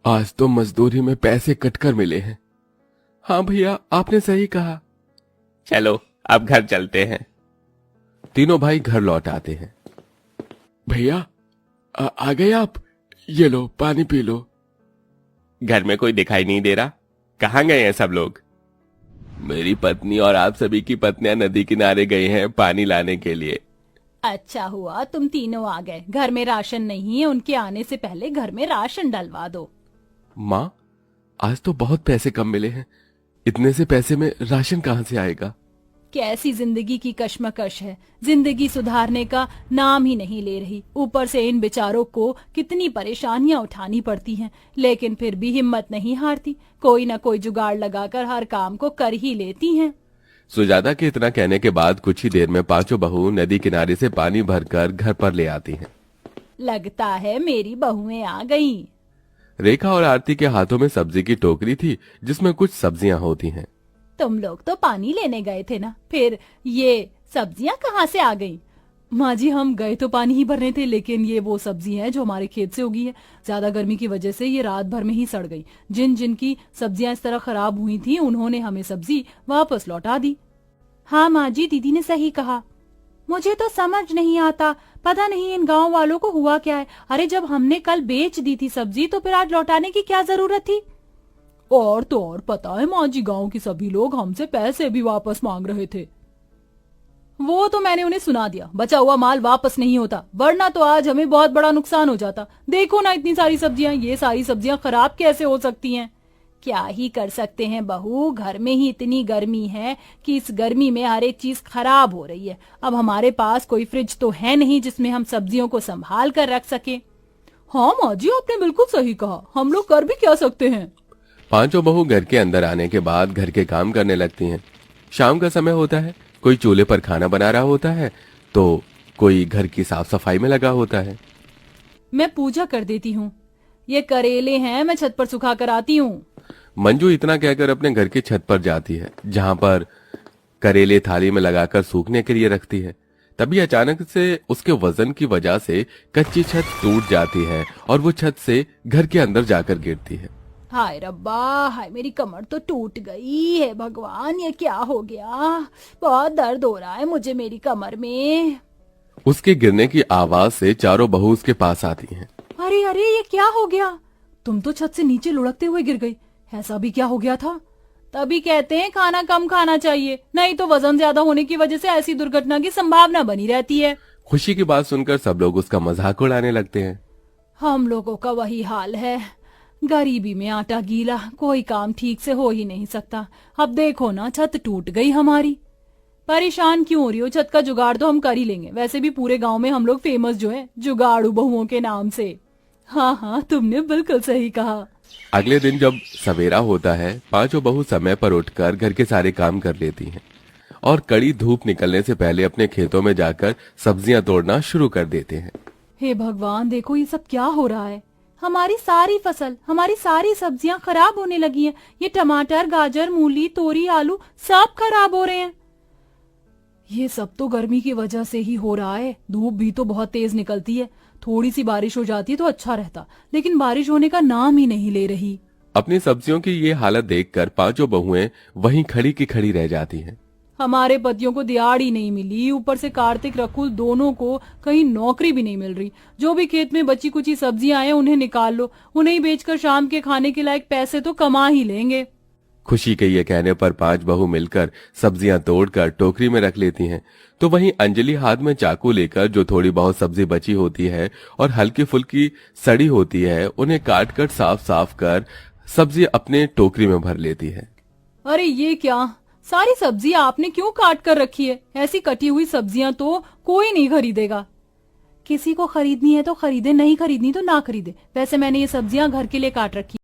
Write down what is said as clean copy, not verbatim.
आज तो मजदूरी में पैसे कटकर मिले हैं। हाँ भैया, आपने सही कहा। चलो अब घर चलते हैं। तीनों भाई घर लौट आते हैं। भैया, आ गए आप? ये लो, पानी पी लो। घर में कोई दिखाई नहीं दे रहा, कहाँ गए हैं सब लोग? मेरी पत्नी और आप सभी की पत्नियां नदी किनारे गई हैं पानी लाने के लिए। अच्छा हुआ तुम तीनों आ गए। घर में राशन नहीं है, उनके आने से पहले घर में राशन डलवा दो। माँ, आज तो बहुत पैसे कम मिले हैं। इतने से पैसे में राशन कहाँ से आएगा? कैसी जिंदगी की कश्मकश है। जिंदगी सुधारने का नाम ही नहीं ले रही। ऊपर से इन बेचारों को कितनी परेशानियां उठानी पड़ती हैं, लेकिन फिर भी हिम्मत नहीं हारती। कोई न कोई जुगाड़ लगाकर हर काम को कर ही लेती हैं। सुजाता के इतना कहने के बाद कुछ ही देर में पांचों बहू नदी किनारे से पानी भरकर घर पर ले आती हैं। लगता है मेरी बहुएं आ गईं। रेखा और आरती के हाथों में सब्जी की टोकरी थी जिसमें कुछ सब्जियां होती हैं। तुम लोग तो पानी लेने गए थे ना, फिर ये सब्जियां कहाँ से आ गईं? माँ जी, हम गए तो पानी ही भरने थे, लेकिन ये वो सब्जी है जो हमारे खेत से उगी है। ज्यादा गर्मी की वजह से ये रात भर में ही सड़ गई। जिन जिन की सब्जियां इस तरह खराब हुई थी उन्होंने हमें सब्जी वापस लौटा दी। हाँ माँ जी, दीदी ने सही कहा। मुझे तो समझ नहीं आता, पता नहीं इन गांव वालों को हुआ क्या है। अरे जब हमने कल बेच दी थी सब्जी तो फिर आज लौटाने की क्या जरूरत थी? और तो और पता है माँ जी, गांव के सभी लोग हमसे पैसे भी वापस मांग रहे थे। वो तो मैंने उन्हें सुना दिया, बचा हुआ माल वापस नहीं होता, वरना तो आज हमें बहुत बड़ा नुकसान हो जाता। देखो ना इतनी सारी सब्जियां, ये सारी सब्जियां खराब कैसे हो सकती हैं? क्या ही कर सकते हैं बहू, घर में ही इतनी गर्मी है कि इस गर्मी में हर एक चीज खराब हो रही है। अब हमारे पास कोई फ्रिज तो है नहीं जिसमें हम सब्जियों को संभाल कर रख सके। हाँ माँ जी, आपने बिल्कुल सही कहा, हम लोग कर भी क्या सकते हैं। पांचों बहू घर के अंदर आने के बाद घर के काम करने लगती हैं। शाम का समय होता है, कोई चूल्हे पर खाना बना रहा होता है तो कोई घर की साफ सफाई में लगा होता है। मैं पूजा कर देती हूँ। ये करेले हैं, मैं छत पर सुखा कर आती हूँ। मंजू इतना कहकर अपने घर की छत पर जाती है, जहां पर करेले थाली में लगाकर सूखने के लिए रखती है। तभी अचानक से उसके वजन की वजह से कच्ची छत टूट जाती है और वो छत से घर के अंदर जाकर गिरती है। हाय रब्बा, हाय मेरी कमर तो टूट गई है। भगवान, ये क्या हो गया? बहुत दर्द हो रहा है मुझे मेरी कमर में। उसके गिरने की आवाज से चारों बहू उसके पास आती हैं। अरे अरे, ये क्या हो गया? तुम तो छत से नीचे लुढ़कते हुए गिर गई। ऐसा भी क्या हो गया था? तभी कहते हैं खाना कम खाना चाहिए, नहीं तो वजन ज्यादा होने की वजह से ऐसी दुर्घटना की संभावना बनी रहती है। खुशी की बात सुनकर सब लोग उसका मजाक उड़ाने लगते हैं। हम लोगों का वही हाल है, गरीबी में आटा गीला, कोई काम ठीक से हो ही नहीं सकता। अब देखो ना, छत टूट गई हमारी। परेशान क्यों हो रही हो? छत का जुगाड़ तो हम कर ही लेंगे। वैसे भी पूरे गांव में हम लोग फेमस जो है जुगाड़ू बहुओं के नाम से। हाँ हाँ, तुमने बिल्कुल सही कहा। अगले दिन जब सवेरा होता है, पांचों बहू समय पर उठकर घर के सारे काम कर लेती हैं और कड़ी धूप निकलने से पहले अपने खेतों में जाकर सब्जियां तोड़ना शुरू कर देते हैं। हे भगवान, देखो ये सब क्या हो रहा है। हमारी सारी फसल, हमारी सारी सब्जियां खराब होने लगी हैं। ये टमाटर, गाजर, मूली, तोरी, आलू सब खराब हो रहे हैं। ये सब तो गर्मी की वजह से ही हो रहा है। धूप भी तो बहुत तेज निकलती है। थोड़ी सी बारिश हो जाती है तो अच्छा रहता, लेकिन बारिश होने का नाम ही नहीं ले रही। अपनी सब्जियों की ये हालत देखकर पांचों बहुएं वहीं खड़ी की खड़ी रह जाती हैं। हमारे पतियों को दिहाड़ी नहीं मिली, ऊपर से कार्तिक रकुल दोनों को कहीं नौकरी भी नहीं मिल रही। जो भी खेत में बची कुची सब्जियां आए उन्हें निकाल लो, उन्हें बेचकर शाम के खाने के लायक पैसे तो कमा ही लेंगे। खुशी के ये कहने पर पांच बहू मिलकर सब्जियां तोड़कर टोकरी में रख लेती हैं। तो वहीं अंजलि हाथ में चाकू लेकर जो थोड़ी बहुत सब्जी बची होती है और हल्की फुल्की सड़ी होती है, उन्हें काट कर साफ साफ कर सब्जी अपने टोकरी में भर लेती है। अरे ये क्या, सारी सब्जियां आपने क्यों काट कर रखी है? ऐसी कटी हुई सब्जियां तो कोई नहीं खरीदेगा। किसी को खरीदनी है तो खरीदे, नहीं खरीदनी तो ना खरीदे। वैसे मैंने ये सब्जियां घर के लिए काट रखी।